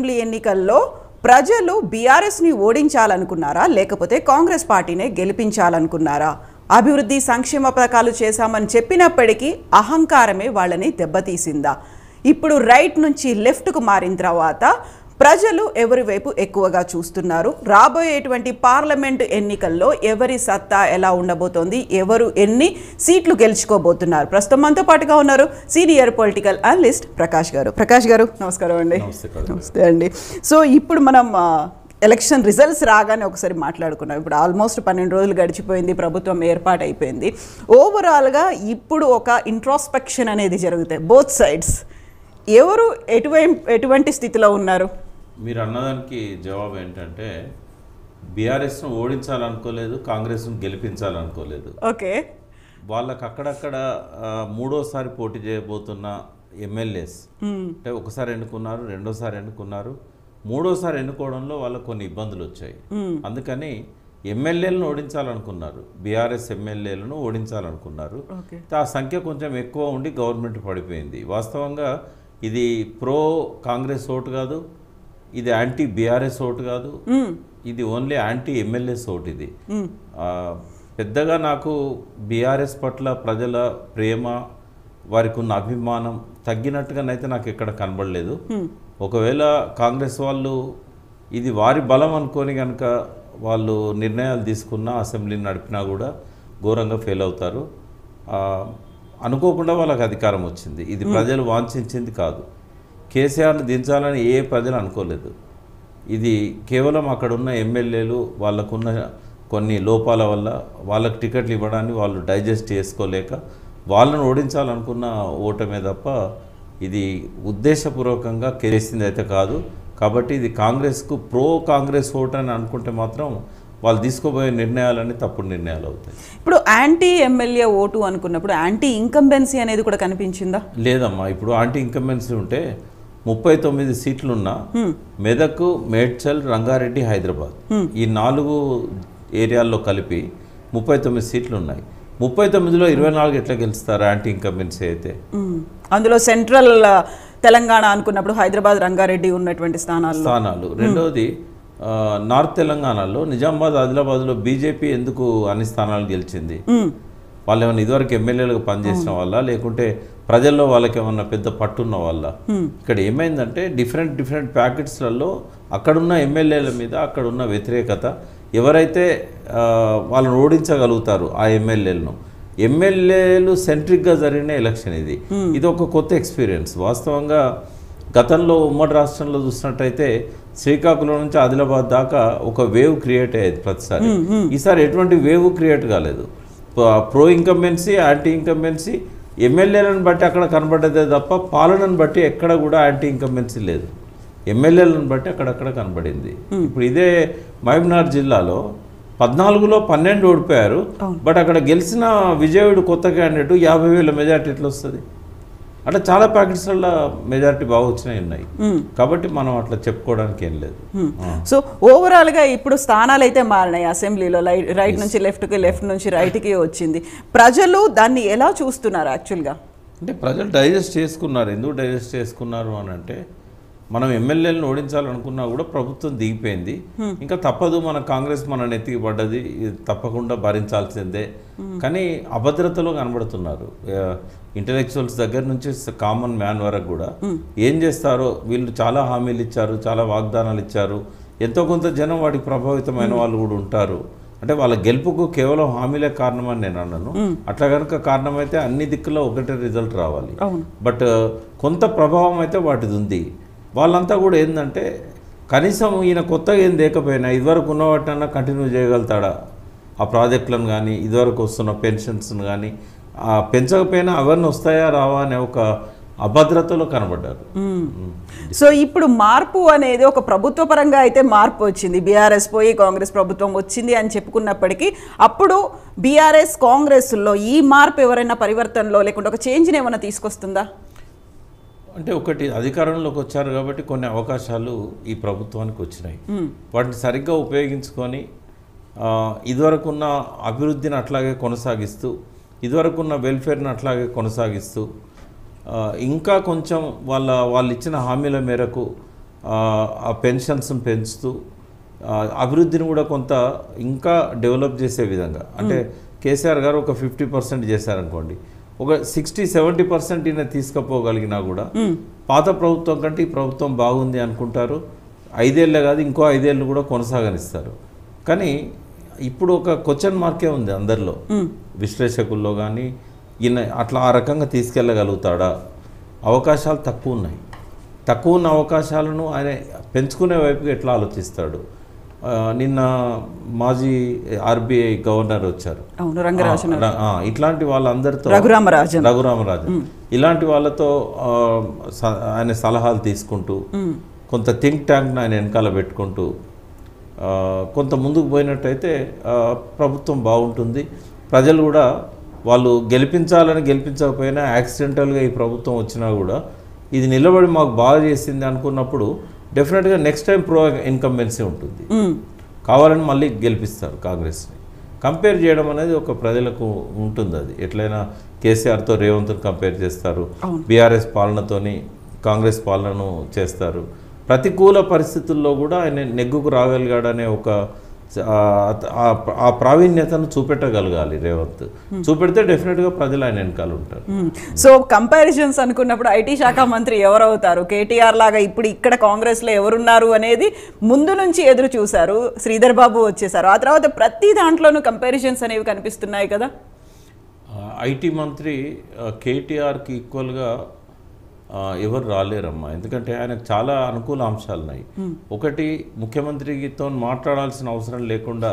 Assembly ఎన్నికల్లో ప్రజలు బీఆర్ఎస్ని ఓడించాలనుకున్నారా లేకపోతే కాంగ్రెస్ పార్టీనే గెలిపించాలనుకున్నారా? అభివృద్ధి సంక్షేమ పథకాలు చేశామని చెప్పినప్పటికీ అహంకారమే వాళ్ళని దెబ్బతీసిందా? ఇప్పుడు రైట్ నుంచి లెఫ్ట్కు మారిన తర్వాత ప్రజలు ఎవరి వైపు ఎక్కువగా చూస్తున్నారు? రాబోయేటువంటి పార్లమెంటు ఎన్నికల్లో ఎవరి సత్తా ఎలా ఉండబోతోంది? ఎవరు ఎన్ని సీట్లు గెలుచుకోబోతున్నారు? ప్రస్తుతం మనతో పాటుగా ఉన్నారు సీనియర్ పొలిటికల్ అనలిస్ట్ ప్రకాష్ గారు. ప్రకాష్ గారు నమస్కారం అండి. నమస్తే అండి. సో ఇప్పుడు మనం ఎలక్షన్ రిజల్ట్స్ రాగానే ఒకసారి మాట్లాడుకున్నాం. ఇప్పుడు ఆల్మోస్ట్ 12 రోజులు గడిచిపోయింది, ప్రభుత్వం ఏర్పాటు అయిపోయింది. ఓవరాల్గా ఇప్పుడు ఒక ఇంట్రాస్పెక్షన్ అనేది జరుగుతాయి బోత్ సైడ్స్. ఎవరు ఎటువంటి స్థితిలో ఉన్నారు? మీరు అన్నదానికి జవాబు ఏంటంటే బీఆర్ఎస్ను ఓడించాలనుకోలేదు, కాంగ్రెస్ను గెలిపించాలనుకోలేదు. ఓకే, వాళ్ళకి అక్కడక్కడ మూడోసారి పోటీ చేయబోతున్న ఎమ్మెల్యేస్ అంటే ఒకసారి ఎన్నుకున్నారు, రెండోసారి ఎన్నుకున్నారు, మూడోసారి ఎన్నుకోవడంలో వాళ్ళకు కొన్ని ఇబ్బందులు వచ్చాయి. అందుకని ఎమ్మెల్యేలను ఓడించాలనుకున్నారు, బీఆర్ఎస్ ఎమ్మెల్యేలను ఓడించాలనుకున్నారు. ఆ సంఖ్య కొంచెం ఎక్కువ ఉండి గవర్నమెంట్ పడిపోయింది. వాస్తవంగా ఇది ప్రో కాంగ్రెస్ ఓటు కాదు, ఇది యాంటీ బీఆర్ఎస్ ఓటు కాదు, ఇది ఓన్లీ యాంటీ ఎమ్మెల్యేస్ ఓటు. ఇది పెద్దగా నాకు బీఆర్ఎస్ పట్ల ప్రజల ప్రేమ, వారికి ఉన్న అభిమానం తగ్గినట్టుగానైతే నాకు ఎక్కడ కనబడలేదు. ఒకవేళ కాంగ్రెస్ వాళ్ళు ఇది వారి బలం అనుకొని కనుక వాళ్ళు నిర్ణయాలు తీసుకున్నా, అసెంబ్లీని నడిపినా కూడా ఘోరంగా ఫెయిల్ అవుతారు. అనుకోకుండా వాళ్ళకి అధికారం వచ్చింది. ఇది ప్రజలు వాంఛించింది కాదు. కేసీఆర్ని దించాలని ఏ ప్రజలు అనుకోలేదు. ఇది కేవలం అక్కడున్న ఎమ్మెల్యేలు వాళ్ళకున్న కొన్ని లోపాల వల్ల వాళ్ళకి టికెట్లు ఇవ్వడాన్ని వాళ్ళు డైజెస్ట్ చేసుకోలేక వాళ్ళను ఓడించాలనుకున్న ఓటమే తప్ప ఇది ఉద్దేశపూర్వకంగా చేసింది అయితే కాదు. కాబట్టి ఇది కాంగ్రెస్కు ప్రో కాంగ్రెస్ ఓటు అని అనుకుంటే మాత్రం వాళ్ళు తీసుకోబోయే నిర్ణయాలన్నీ తప్పుడు నిర్ణయాలు అవుతాయి. ఇప్పుడు యాంటీ ఎమ్మెల్యే ఓటు అనుకున్నప్పుడు యాంటీ ఇన్కంబెన్సీ అనేది కూడా కనిపించిందా? లేదమ్మా. ఇప్పుడు యాంటీ ఇన్కంబెన్సీ ఉంటే 39 సీట్లున్నా మెదక్, మేడ్చల్, రంగారెడ్డి, హైదరాబాద్ ఈ 4 ఏరియాల్లో కలిపి 39 సీట్లు ఉన్నాయి. 39లో 24 ఎట్లా గెలుస్తారు యాంటీ ఇన్కంబెన్సీ అయితే? అందులో సెంట్రల్ తెలంగాణ అనుకున్నప్పుడు హైదరాబాద్, రంగారెడ్డి ఉన్నటువంటి స్థానాలు. రెండవది నార్త్ తెలంగాణలో నిజామాబాద్, ఆదిలాబాద్లో బీజేపీ ఎందుకు అన్ని స్థానాలు గెలిచింది? వాళ్ళు ఏమైనా ఇదివరకు ఎమ్మెల్యేలుగా పనిచేసిన వాళ్ళ, లేకుంటే ప్రజల్లో వాళ్ళకి ఏమన్నా పెద్ద పట్టున్న వాళ్ళ? ఇక్కడ ఏమైందంటే డిఫరెంట్ ప్యాకెట్స్లలో అక్కడున్న ఎమ్మెల్యేల మీద అక్కడున్న వ్యతిరేకత, ఎవరైతే వాళ్ళని ఓడించగలుగుతారు ఆ ఎమ్మెల్యేలు సెంట్రిక్గా జరిగిన ఎలక్షన్ ఇది. ఇది ఒక కొత్త ఎక్స్పీరియన్స్. వాస్తవంగా గతంలో ఉమ్మడి రాష్ట్రంలో చూసినట్టయితే శ్రీకాకుళం నుంచి ఆదిలాబాద్ దాకా ఒక వేవ్ క్రియేట్ అయ్యేది ప్రతిసారి. ఈసారి ఎటువంటి వేవ్ క్రియేట్ కాలేదు. ప్రో ఇన్కంబెన్సీ, యాంటీ ఇన్కంబెన్సీ ఎమ్మెల్యేలను బట్టి అక్కడ కనబడ్డదే తప్ప పాలనను బట్టి ఎక్కడ కూడా యాంటీ ఇన్కంబెన్సీ లేదు. ఎమ్మెల్యేలను బట్టి అక్కడక్కడ కనబడింది. ఇప్పుడు ఇదే మహబూబ్నగర్ జిల్లాలో 14లో 12 ఓడిపోయారు. బట్ అక్కడ గెలిచిన విజయుడు కొత్త క్యాండిడేట్ 50,000 మెజార్టీ ఎట్లా వస్తుంది? అట్లా చాలా ప్యాకెట్స్లలో మెజారిటీ బాగా వచ్చినాయి ఉన్నాయి. కాబట్టి మనం అట్లా చెప్పుకోవడానికి ఏం లేదు. సో ఓవరాల్గా ఇప్పుడు స్థానాలు అయితే మారినాయి అసెంబ్లీలో. రైట్ నుంచి లెఫ్ట్కి, లెఫ్ట్ నుంచి రైట్కి వచ్చింది. ప్రజలు దాన్ని ఎలా చూస్తున్నారు యాక్చువల్గా? అంటే ప్రజలు డైజెస్ట్ చేసుకున్నారు. ఎందుకు డైజెస్ట్ చేసుకున్నారు అని అంటే, మనం ఎమ్మెల్యేలను ఓడించాలనుకున్నా కూడా ప్రభుత్వం దిగిపోయింది. ఇంకా తప్పదు, మన కాంగ్రెస్ మన నెత్తికి పడ్డది, తప్పకుండా భరించాల్సిందే. కానీ అభద్రతలో కనబడుతున్నారు. ఇంటలెక్చువల్స్ దగ్గర నుంచి కామన్ మ్యాన్ వరకు కూడా ఏం చేస్తారో వీళ్ళు చాలా హామీలు ఇచ్చారు, చాలా వాగ్దానాలు ఇచ్చారు. ఎంతో కొంత జనం వాటికి ప్రభావితమైన వాళ్ళు కూడా ఉంటారు. అంటే వాళ్ళ గెలుపుకు కేవలం హామీలే కారణమని నేను అన్నాను. అట్లా కనుక కారణమైతే అన్ని దిక్కుల్లో ఒకటే రిజల్ట్ రావాలి. బట్ కొంత ప్రభావం అయితే వాటిది ఉంది. వాళ్ళంతా కూడా ఏంటంటే కనీసం ఈయన కొత్తగా ఏం లేకపోయినా ఇదివరకు ఉన్న వాటినన్నా కంటిన్యూ చేయగలుగుతాడా? ఆ ప్రాజెక్టులను కానీ, ఇదివరకు వస్తున్న పెన్షన్స్ను కానీ పెంచకపోయినా అవన్నీ వస్తాయా రావా అనే ఒక అభద్రతలో కనబడ్డారు. సో ఇప్పుడు మార్పు అనేది ఒక ప్రభుత్వ పరంగా అయితే మార్పు వచ్చింది. బీఆర్ఎస్ పోయి కాంగ్రెస్ ప్రభుత్వం వచ్చింది అని చెప్పుకున్నప్పటికీ అప్పుడు బీఆర్ఎస్ కాంగ్రెస్లో ఈ మార్పు ఎవరైనా పరివర్తనలో లేకుంటే ఒక చేంజ్ని ఏమైనా తీసుకొస్తుందా? అంటే ఒకటి, అధికారంలోకి వచ్చారు కాబట్టి కొన్ని అవకాశాలు ఈ ప్రభుత్వానికి వచ్చినాయి. వాటిని సరిగ్గా ఉపయోగించుకొని ఇదివరకున్న అభివృద్ధిని అట్లాగే కొనసాగిస్తూ, ఇదివరకున్న వెల్ఫేర్ని అట్లాగే కొనసాగిస్తూ, ఇంకా కొంచెం వాళ్ళు ఇచ్చిన హామీల మేరకు ఆ పెన్షన్స్ని పెంచుతూ అభివృద్ధిని కూడా కొంత ఇంకా డెవలప్ చేసే విధంగా, అంటే కేసీఆర్ గారు ఒక 50% చేశారనుకోండి, ఒక 60-70% ఈయన తీసుకుపోగలిగినా కూడా పాత ప్రభుత్వం కంటే ఈ ప్రభుత్వం బాగుంది అనుకుంటారు. 5 ఏళ్ళే కాదు, ఇంకో 5 ఏళ్ళు కూడా కొనసాగనిస్తారు. కానీ ఇప్పుడు ఒక క్వశ్చన్ మార్కే ఉంది అందరిలో, విశ్లేషకుల్లో కానీ. ఈయన అట్లా ఆ రకంగా తీసుకెళ్ళగలుగుతాడా? అవకాశాలు తక్కువ ఉన్నాయి. తక్కువ ఉన్న అవకాశాలను ఆయన పెంచుకునే వైపుగా ఎట్లా ఆలోచిస్తాడు? నిన్న మాజీ ఆర్బీఐ గవర్నర్ వచ్చారు, ఇట్లాంటి వాళ్ళందరితో రఘురామరాజన్ ఇలాంటి వాళ్ళతో ఆయన సలహాలు తీసుకుంటూ కొంత థింక్ ట్యాంక్ని ఆయన వెనకాల పెట్టుకుంటూ కొంత ముందుకు పోయినట్టయితే ప్రభుత్వం బాగుంటుంది. ప్రజలు కూడా వాళ్ళు గెలిపించకపోయినా యాక్సిడెంటల్గా ఈ ప్రభుత్వం వచ్చినా కూడా ఇది నిలబడి మాకు బాగా చేసింది అనుకున్నప్పుడు డెఫినెట్గా నెక్స్ట్ టైం ప్రో ఇన్కంబెన్సీ ఉంటుంది. కావాలని మళ్ళీ గెలిపిస్తారు కాంగ్రెస్ని. కంపేర్ చేయడం అనేది ఒక ప్రజలకు ఉంటుంది. అది ఎట్లయినా కేసీఆర్తో రేవంత్ని కంపేర్ చేస్తారు, బీఆర్ఎస్ పాలనతోని కాంగ్రెస్ పాలనను చేస్తారు. ప్రతికూల పరిస్థితుల్లో కూడా ఆయన నెగ్గుకు రాగలిగాడనే ఒక ఆ ప్రావీణ్యతను చూపెట్టగలగాలి రేవంత్. చూపెడితే డెఫినెట్గా ప్రజలు ఆయన వెనకాల ఉంటారు. సో కంపారిజన్స్ అనుకున్నప్పుడు ఐటీ శాఖ మంత్రి ఎవరవుతారు? కేటీఆర్ లాగా ఇప్పుడు ఇక్కడ కాంగ్రెస్లో ఎవరున్నారు అనేది ముందు నుంచి ఎదురు చూశారు. శ్రీధర్ బాబు వచ్చేసారు, ఆ తర్వాత ప్రతి దాంట్లోనూ కంపారిజన్స్ అనేవి కనిపిస్తున్నాయి కదా. ఐటీ మంత్రి కేటీఆర్కి ఈక్వల్గా ఎవరు రాలేరమ్మా, ఎందుకంటే ఆయనకు చాలా అనుకూల అంశాలు ఉన్నాయి. ఒకటి, ముఖ్యమంత్రితో మాట్లాడాల్సిన అవసరం లేకుండా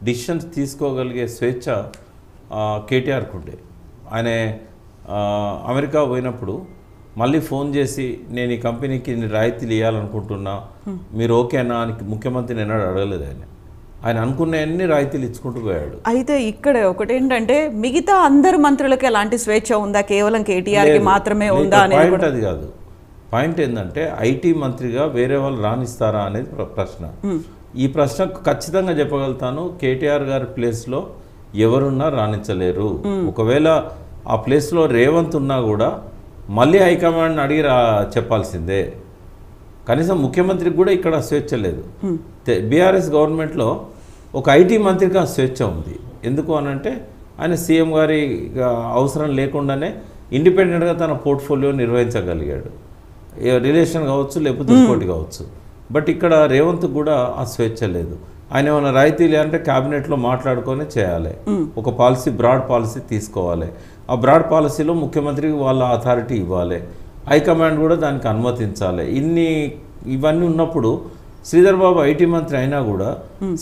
డిసిషన్స్ తీసుకోగలిగే స్వేచ్ఛ కేటీఆర్కు ఉండే. ఆయన అమెరికా పోయినప్పుడు మళ్ళీ ఫోన్ చేసి నేను ఈ కంపెనీకి రాయితీలు ఇవ్వాలనుకుంటున్నా, మీరు ఓకేనా అని ముఖ్యమంత్రిని ఎన్నడూ అడగలేదు. ఆయన అనుకున్న రాయితీలు ఇచ్చుకుంటూ పోయాడు. అయితే ఇక్కడ ఒకటేంటంటే మిగతా అందరు మంత్రులకి ఎలాంటి స్వేచ్ఛ ఉందా, కేవలం కేటీఆర్కి మాత్రమే ఉందా అనేది పాయింట్ అది కాదు. పాయింట్ ఏంటంటే ఐటీ మంత్రిగా వేరే వాళ్ళు రాణిస్తారా అనేది ప్రశ్న. ఈ ప్రశ్నకు ఖచ్చితంగా చెప్పగలుగుతాను, కేటీఆర్ గారి ప్లేస్లో ఎవరున్నా రాణించలేరు. ఒకవేళ ఆ ప్లేస్లో రేవంత్ ఉన్నా కూడా మళ్ళీ హైకమాండ్ని అడిగి చెప్పాల్సిందే. కనీసం ముఖ్యమంత్రికి కూడా ఇక్కడ స్వేచ్ఛ లేదు. బీఆర్ఎస్ గవర్నమెంట్లో ఒక ఐటీ మంత్రికి ఆ స్వేచ్ఛ ఉంది. ఎందుకు అనంటే ఆయన సీఎం గారి అవసరం లేకుండానే ఇండిపెండెంట్గా తన పోర్ట్ఫోలియో నిర్వహించగలిగాడు. రిలేషన్ కావచ్చు, లేకపోతే ఇంకోటి కావచ్చు. బట్ ఇక్కడ రేవంత్ కూడా ఆ స్వేచ్ఛ లేదు. ఆయన ఏమైనా రాయితీలు అంటే క్యాబినెట్లో మాట్లాడుకొని చేయాలి. ఒక పాలసీ, బ్రాడ్ పాలసీ తీసుకోవాలి. ఆ బ్రాడ్ పాలసీలో ముఖ్యమంత్రికి వాళ్ళ అథారిటీ ఇవ్వాలి, హైకమాండ్ కూడా దానికి అనుమతించాలి. ఇవన్నీ ఉన్నప్పుడు శ్రీధర్ బాబు ఐటీ మంత్రి అయినా కూడా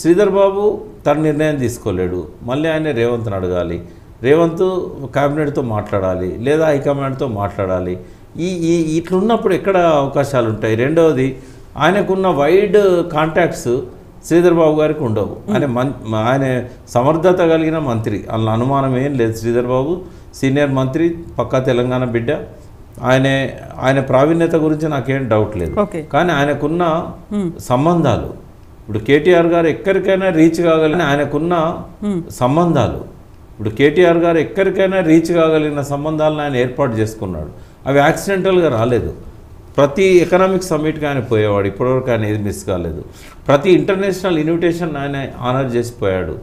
శ్రీధర్ బాబు తన నిర్ణయం తీసుకోలేడు. మళ్ళీ ఆయన రేవంత్ని అడగాలి, రేవంత్ క్యాబినెట్తో మాట్లాడాలి, లేదా హైకమాండ్తో మాట్లాడాలి. ఇట్లున్నప్పుడు ఎక్కడ అవకాశాలు ఉంటాయి? రెండవది, ఆయనకున్న వైడ్ కాంటాక్ట్స్ శ్రీధర్ బాబు గారికి ఉండవు. ఆయన సమర్థత కలిగిన మంత్రి, అలా అనుమానం ఏం లేదు. శ్రీధర్ బాబు సీనియర్ మంత్రి, పక్కా తెలంగాణ బిడ్డ. ఆయన ప్రావీణ్యత గురించి నాకేం డౌట్ లేదు. కానీ ఆయనకున్న సంబంధాలు, ఇప్పుడు కేటీఆర్ గారు ఎక్కడికైనా రీచ్ కాగలిగిన సంబంధాలను ఆయన ఏర్పాటు చేసుకున్నాడు. అవి యాక్సిడెంటల్గా రాలేదు. ప్రతి ఎకనామిక్ సమ్మిట్కి ఆయన పోయేవాడు, ఇప్పటివరకు ఆయన ఏది మిస్ కాలేదు. ప్రతి ఇంటర్నేషనల్ ఇన్విటేషన్ ఆయన ఆనర్ చేసిపోయాడు.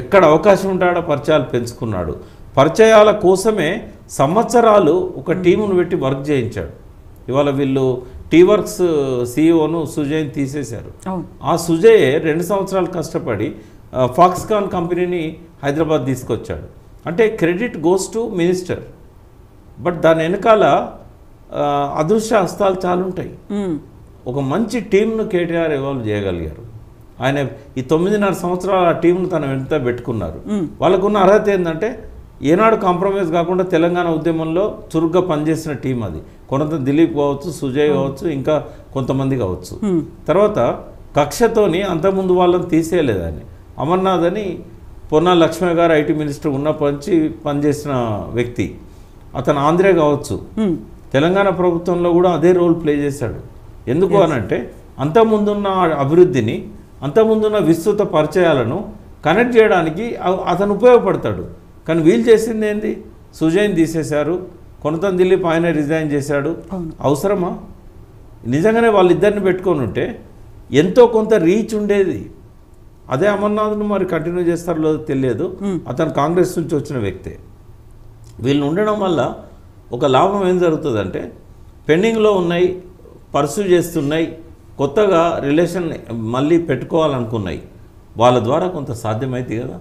ఎక్కడ అవకాశం ఉంటాడో పరిచయాలు పెంచుకున్నాడు. పరిచయాల కోసమే సంవత్సరాలు ఒక టీమును పెట్టి వర్క్ చేయించాడు. ఇవాళ వీళ్ళు టీవర్క్స్ సీఈఓను సుజయ్ని తీసేశారు. ఆ సుజయ్ 2 సంవత్సరాలు కష్టపడి ఫాక్స్కాన్ కంపెనీని హైదరాబాద్ తీసుకొచ్చాడు. అంటే credit goes to minister. But దాని వెనకాల అదృశ్య హస్తాలు చాలా ఉంటాయి. ఒక మంచి టీంను కేటీఆర్ ఇవాల్వ్ చేయగలిగారు. ఆయన ఈ 9.5 సంవత్సరాలు ఆ టీంను తన వెంట పెట్టుకున్నారు. వాళ్ళకున్న అర్హత ఏంటంటే ఏనాడు కాంప్రమైజ్ కాకుండా తెలంగాణ ఉద్యమంలో చురుగ్గా పనిచేసిన టీం అది. కొంత దిలీప్ కావచ్చు, సుజయ్ కావచ్చు, ఇంకా కొంతమంది కావచ్చు. తర్వాత కక్షతోని అంతకుముందు వాళ్ళని తీసేయలేదు. ఆయన అమర్నాథ్ అని పొన్నా లక్ష్మయ్య గారు ఐటీ మినిస్టర్ ఉన్న పనిచేసిన వ్యక్తి. అతను ఆంధ్రే కావచ్చు, తెలంగాణ ప్రభుత్వంలో కూడా అదే రోల్ ప్లే చేశాడు. ఎందుకు అనంటే అంతకుముందున్న అభివృద్ధిని, అంతకుముందున్న విస్తృత పరిచయాలను కనెక్ట్ చేయడానికి అతను ఉపయోగపడతాడు. కానీ వీళ్ళు చేసింది ఏంది? సుజయ్ని తీసేశారు, కొనతం దిలీప్ ఆయన రిజైన్ చేశాడు. అవసరమా? నిజంగానే వాళ్ళిద్దరిని పెట్టుకొని ఉంటే ఎంతో కొంత రీచ్ ఉండేది. అదే అమర్నాథ్ను మరి కంటిన్యూ చేస్తారో తెలియదు. అతను కాంగ్రెస్ నుంచి వచ్చిన వ్యక్తే. వీళ్ళు ఉండడం వల్ల ఒక లాభం ఏం జరుగుతుందంటే పెండింగ్లో ఉన్నాయి, పర్సూ చేస్తున్నాయి, కొత్తగా రిలేషన్ మళ్ళీ పెట్టుకోవాలనుకున్నాయి, వాళ్ళ ద్వారా కొంత సాధ్యమైంది కదా.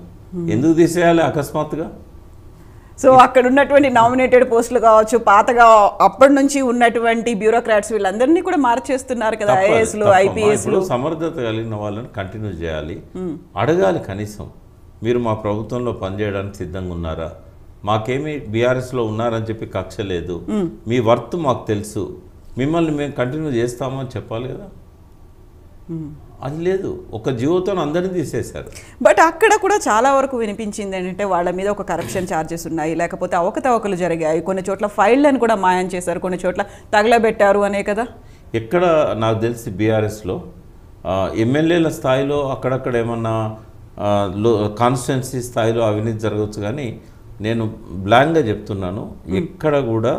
ఎందుకు తీసేయాలి అకస్మాత్తుగా? సో అక్కడ ఉన్నటువంటి నామినేటెడ్ పోస్టులు కావచ్చు, పాతగా అప్పటి నుంచి ఉన్నటువంటి బ్యూరోక్రాట్స్ వీళ్ళందరినీ కూడా మార్చేస్తున్నారు కదా, ఐఏఎస్లు ఐపీఎస్లు. సమర్థత కలిగిన వాళ్ళని కంటిన్యూ చేయాలి, అడగాలి కనీసం మీరు మా ప్రభుత్వంలో పనిచేయడానికి సిద్ధంగా ఉన్నారా, మాకేమీ బీఆర్ఎస్లో ఉన్నారని చెప్పి కక్ష లేదు, మీ వర్త్ మాకు తెలుసు, మిమ్మల్ని మేము కంటిన్యూ చేస్తామని చెప్పాలి కదా. అది లేదు, ఒక జీవోతో అందరినీ తీసేశారు. బట్ అక్కడ కూడా చాలా వరకు వినిపించింది ఏంటంటే వాళ్ళ మీద ఒక కరప్షన్ ఛార్జెస్ ఉన్నాయి, లేకపోతే అవకతవకలు జరిగాయి, కొన్ని చోట్ల ఫైళ్ళని కూడా మాయం చేశారు, కొన్ని చోట్ల తగలబెట్టారు అనే కదా. ఎక్కడ నాకు తెలిసి బీఆర్ఎస్లో ఎమ్మెల్యేల స్థాయిలో అక్కడక్కడ ఏమన్నా కాన్స్టిట్యున్సీ స్థాయిలో అవినీతి జరగవచ్చు, కానీ నేను బ్లాంక్గా చెప్తున్నాను, ఎక్కడ కూడా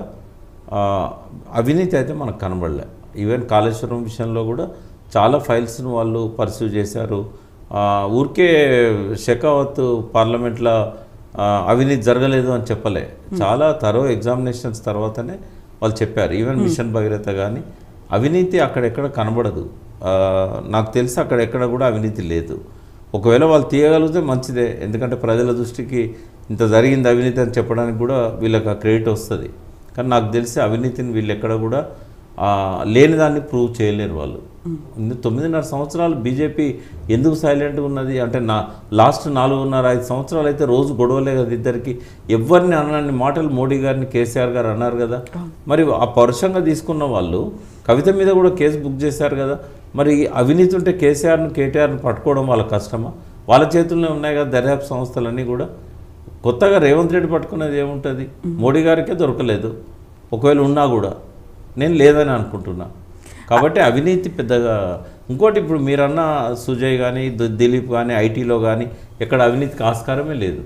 అవినీతి అయితే మనకు కనబడలే. ఈవెన్ కాళేశ్వరం విషయంలో కూడా చాలా ఫైల్స్ను వాళ్ళు పర్సూ చేశారు. ఊరికే షెకావత్ పార్లమెంట్లో అవినీతి జరగలేదు అని చెప్పలే, చాలా తరో ఎగ్జామినేషన్స్ తర్వాతనే వాళ్ళు చెప్పారు. ఈవెన్ మిషన్ భగీరథ కానీ అవినీతి అక్కడెక్కడ కనబడదు. నాకు తెలిసి అక్కడెక్కడ కూడా అవినీతి లేదు. ఒకవేళ వాళ్ళు తీయగలిగితే మంచిదే, ఎందుకంటే ప్రజల దృష్టికి ఇంత జరిగింది అవినీతి అని చెప్పడానికి కూడా వీళ్ళకి ఆ క్రెడిట్ వస్తుంది. కానీ నాకు తెలిసి అవినీతిని వీళ్ళు ఎక్కడ కూడా లేని దాన్ని ప్రూవ్ చేయలేరు వాళ్ళు. 9.5 సంవత్సరాలు బీజేపీ ఎందుకు సైలెంట్గా ఉన్నది అంటే, లాస్ట్ 4.5-5 సంవత్సరాలు అయితే రోజు గొడవలే కదా ఇద్దరికి. ఎవరిని అన్నన్ని మాటలు మోడీ గారిని కేసీఆర్ గారు అన్నారు కదా. మరి ఆ పరుషంగా తీసుకున్న వాళ్ళు కవిత మీద కూడా కేసు బుక్ చేశారు కదా. మరి అవినీతి ఉంటే కేసీఆర్ను కేటీఆర్ను పట్టుకోవడం వాళ్ళ కష్టమా? వాళ్ళ చేతుల్లోనే ఉన్నాయి కదా దర్యాప్తు సంస్థలన్నీ కూడా. కొత్తగా రేవంత్ రెడ్డి పట్టుకునేది ఏముంటుంది? మోడీ గారికే దొరకలేదు, ఒకవేళ ఉన్నా కూడా నేను లేదని అనుకుంటున్నా. కాబట్టి అవినీతి పెద్దగా. ఇంకోటి, ఇప్పుడు మీరన్న సుజయ్ కానీ దిలీప్ కానీ ఐటీలో కానీ ఎక్కడ అవినీతికి ఆస్కారమే లేదు.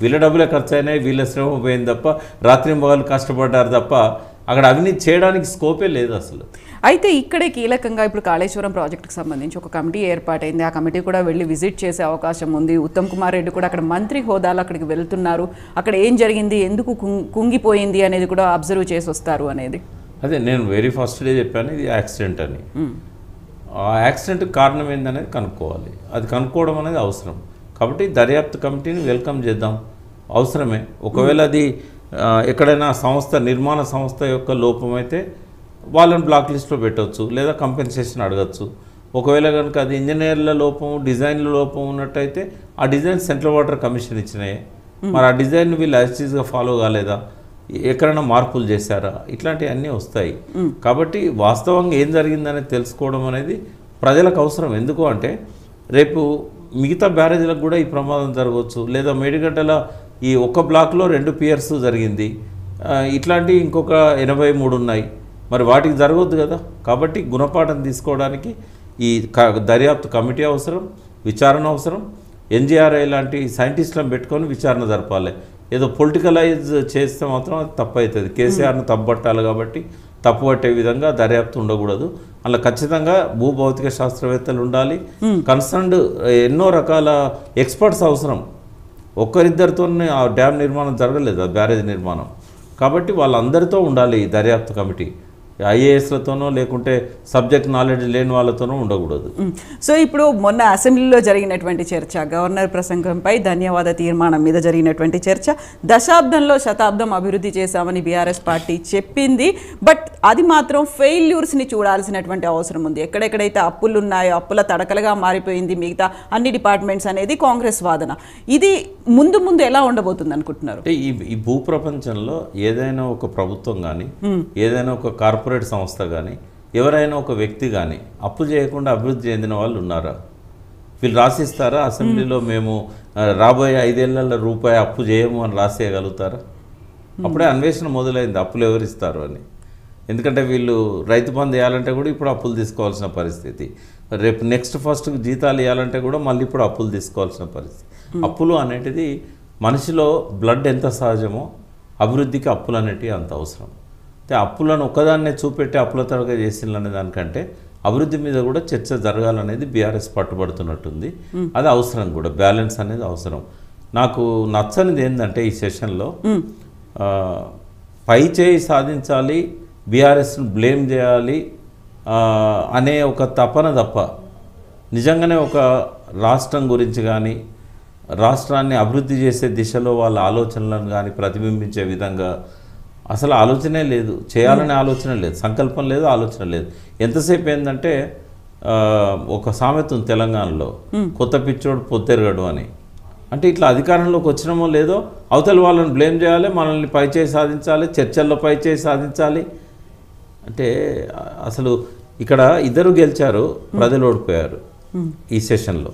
వీళ్ళ డబ్బులే ఖర్చు అయినాయి, వీళ్ళ శ్రమ పోయింది తప్ప, రాత్రి మొగలు కష్టపడ్డారు తప్ప అక్కడ అవినీతి చేయడానికి స్కోపే లేదు అసలు. అయితే ఇక్కడే కీలకంగా ఇప్పుడు కాళేశ్వరం ప్రాజెక్టుకు సంబంధించి ఒక కమిటీ ఏర్పాటైంది. ఆ కమిటీ కూడా వెళ్ళి విజిట్ చేసే అవకాశం ఉంది. ఉత్తమ్ కుమార్ రెడ్డి కూడా అక్కడ మంత్రి హోదాలో అక్కడికి వెళ్తున్నారు. అక్కడ ఏం జరిగింది, ఎందుకు కుంగిపోయింది అనేది కూడా అబ్జర్వ్ చేసి వస్తారు అనేది. అదే నేను వెరీ ఫస్ట్ డే చెప్పాను, ఇది యాక్సిడెంట్ అని. ఆ యాక్సిడెంట్ కారణం ఏందనేది కనుక్కోవాలి. అది కనుక్కోవడం అనేది అవసరం. కాబట్టి దర్యాప్తు కమిటీని వెల్కమ్ చేద్దాం, అవసరమే. ఒకవేళ అది ఎక్కడైనా నిర్మాణ సంస్థ యొక్క లోపమైతే వాళ్ళని బ్లాక్ లిస్ట్లో పెట్టవచ్చు, లేదా కంపెన్సేషన్ అడగచ్చు. ఒకవేళ కనుక అది ఇంజనీర్ల లోపం, డిజైన్ల లోపం ఉన్నట్టయితే ఆ డిజైన్ సెంట్రల్ వాటర్ కమిషన్ ఇచ్చినాయి, మరి ఆ డిజైన్ వీళ్ళు యాజిటీస్గా ఫాలో కాలేదా, ఎక్కడైనా మార్పులు చేశారా, ఇట్లాంటివన్నీ వస్తాయి. కాబట్టి వాస్తవంగా ఏం జరిగిందనేది తెలుసుకోవడం అనేది ప్రజలకు అవసరం. ఎందుకు అంటే రేపు మిగతా బ్యారేజీలకు కూడా ఈ ప్రమాదం జరగవచ్చు, లేదా మేడిగడ్డల ఈ ఒక్క బ్లాక్లో 2 పియర్స్ జరిగింది, ఇట్లాంటివి ఇంకొక 83 ఉన్నాయి, మరి వాటికి జరగవద్దు కదా. కాబట్టి గుణపాఠం తీసుకోవడానికి ఈ దర్యాప్తు కమిటీ అవసరం, విచారణ అవసరం. ఎన్జీఆర్ఐ లాంటి సైంటిస్టులను పెట్టుకొని విచారణ జరపాలి. ఏదో పొలిటికలైజ్ చేస్తే మాత్రం అది తప్పు అవుతుంది. కేసీఆర్ను తప్పుపట్టాలి కాబట్టి తప్పుపట్టే విధంగా దర్యాప్తు ఉండకూడదు. అలా ఖచ్చితంగా భూభౌతిక శాస్త్రవేత్తలు ఉండాలి, కన్సర్న్డ్ ఎన్నో రకాల ఎక్స్పర్ట్స్ అవసరం. ఒక్కరిద్దరితోనే ఆ డ్యామ్ నిర్మాణం జరగలేదు, ఆ బ్యారేజ్ నిర్మాణం. కాబట్టి వాళ్ళందరితో ఉండాలి ఈ దర్యాప్తు కమిటీ. ఐఏఎస్లతోనో లేకుంటే సబ్జెక్ట్ నాలెడ్జ్ లేని వాళ్ళతోనో ఉండకూడదు. సో ఇప్పుడు మొన్న అసెంబ్లీలో జరిగినటువంటి చర్చ, గవర్నర్ ప్రసంగంపై ధన్యవాద తీర్మానం మీద జరిగినటువంటి చర్చ, దశాబ్దంలో శతాబ్దం అభివృద్ధి చేశామని బీఆర్ఎస్ పార్టీ చెప్పింది. బట్ అది మాత్రం ఫెయిల్యూర్స్ని చూడాల్సినటువంటి అవసరం ఉంది. ఎక్కడెక్కడైతే అప్పులు ఉన్నాయో అప్పుల తడకలుగా మారిపోయింది మిగతా అన్ని డిపార్ట్మెంట్స్ అనేది కాంగ్రెస్ వాదన. ఇది ముందు ముందు ఎలా ఉండబోతుంది అనుకుంటున్నారు? ఈ భూప్రపంచంలో ఏదైనా ఒక ప్రభుత్వం కానీ, ఏదైనా ఒక కార్పొరేట్ సంస్థ కానీ, ఎవరైనా ఒక వ్యక్తి కానీ అప్పు చేయకుండా అభివృద్ధి చెందిన వాళ్ళు ఉన్నారా? వీళ్ళు రాసిస్తారా అసెంబ్లీలో మేము రాబోయే 5 ఏళ్ల రూపాయి అప్పు చేయము అని రాసేయగలుగుతారా? అప్పుడే అన్వేషణ మొదలైంది అప్పులు ఎవరిస్తారు అని. ఎందుకంటే వీళ్ళు రైతు బంధు వేయాలంటే కూడా ఇప్పుడు అప్పులు తీసుకోవాల్సిన పరిస్థితి, రేపు నెక్స్ట్ ఫస్ట్కి జీతాలు ఇవ్వాలంటే కూడా మళ్ళీ ఇప్పుడు అప్పులు తీసుకోవాల్సిన పరిస్థితి. అప్పులు అనేటిది మనిషిలో బ్లడ్ ఎంత సహజమో అభివృద్ధికి అప్పులు అనేటివి అంత అవసరం. అయితే అప్పులను ఒక్కదాన్నే చూపెట్టి అప్పుల తడగా చేసిందనే దానికంటే అభివృద్ధి మీద కూడా చర్చ జరగాలనేది బీఆర్ఎస్ పట్టుబడుతున్నట్టుంది. అది అవసరం కూడా, బ్యాలెన్స్ అనేది అవసరం. నాకు నచ్చనిది ఏంటంటే ఈ సెషన్లో పై చేయి సాధించాలి, బీఆర్ఎస్ను బ్లేమ్ చేయాలి అనే ఒక తపన తప్ప నిజంగానే ఒక రాష్ట్రం గురించి కానీ రాష్ట్రాన్ని అభివృద్ధి చేసే దిశలో వాళ్ళ ఆలోచనలను కానీ ప్రతిబింబించే విధంగా అసలు ఆలోచనే లేదు, చేయాలనే ఆలోచన లేదు, సంకల్పం లేదు, ఆలోచన లేదు. ఎంతసేపు ఏంటంటే ఒక సామెత ఉంది తెలంగాణలో, కొత్త పిచ్చోడు పొత్తెరగడు అని. అంటే ఇట్లా అధికారంలోకి వచ్చినామో లేదో అవతల వాళ్ళని బ్లేమ్ చేయాలి, మనల్ని పైచేయి సాధించాలి, చర్చల్లో పైచేయి సాధించాలి. అంటే అసలు ఇక్కడ ఇద్దరు గెలిచారు, ప్రజలు ఓడిపోయారు ఈ సెషన్లో.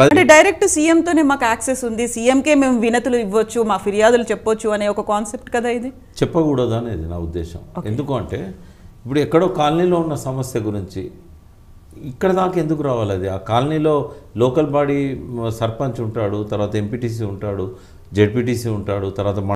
అంటే డైరెక్ట్ సీఎంతోనే మాకు యాక్సెస్ ఉంది, సీఎంకే మేము వినతులు ఇవ్వచ్చు, మా ఫిర్యాదులు చెప్పొచ్చు అనే ఒక కాన్సెప్ట్ కదా ఇది. చెప్పకూడదు అనేది నా ఉద్దేశం. ఎందుకు అంటే ఇప్పుడు ఎక్కడో కాలనీలో ఉన్న సమస్య గురించి ఇక్కడ దాకా ఎందుకు రావాలి? అది ఆ కాలనీలో లోకల్ బాడీ సర్పంచ్ ఉంటాడు, తర్వాత ఎంపీటీసీ ఉంటాడు, జెడ్పీటీసీ ఉంటాడు, తర్వాత